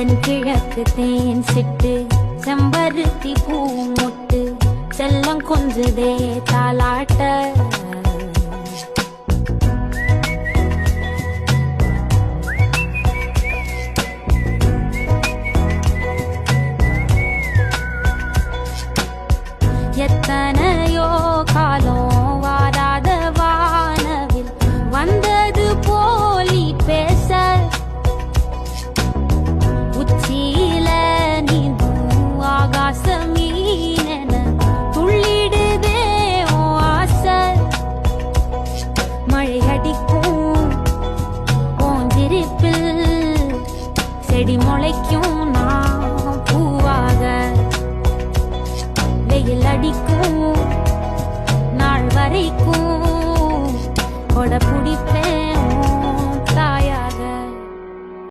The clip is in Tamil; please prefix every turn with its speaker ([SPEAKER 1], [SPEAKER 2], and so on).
[SPEAKER 1] தென்கிழக்கு தேன் சிட்டு செம்பருத்தி பூ முட்டு செல்லம் கொஞ்சதே தாலாட்ட எத்தனையோ காலம் வாராத வானவில் வந்தது போலி பேச உச்சியில நீந்தும் ஆகாச மீனென துள்ளிடுதே ஆசை மழை அடிக்கும் போஞ்சிருப்பில் செடி முளைக்கும் நான் பூவாக வெயில் அடிக்கும் நாள் வரைக்கும் கொடை பிடிப்ப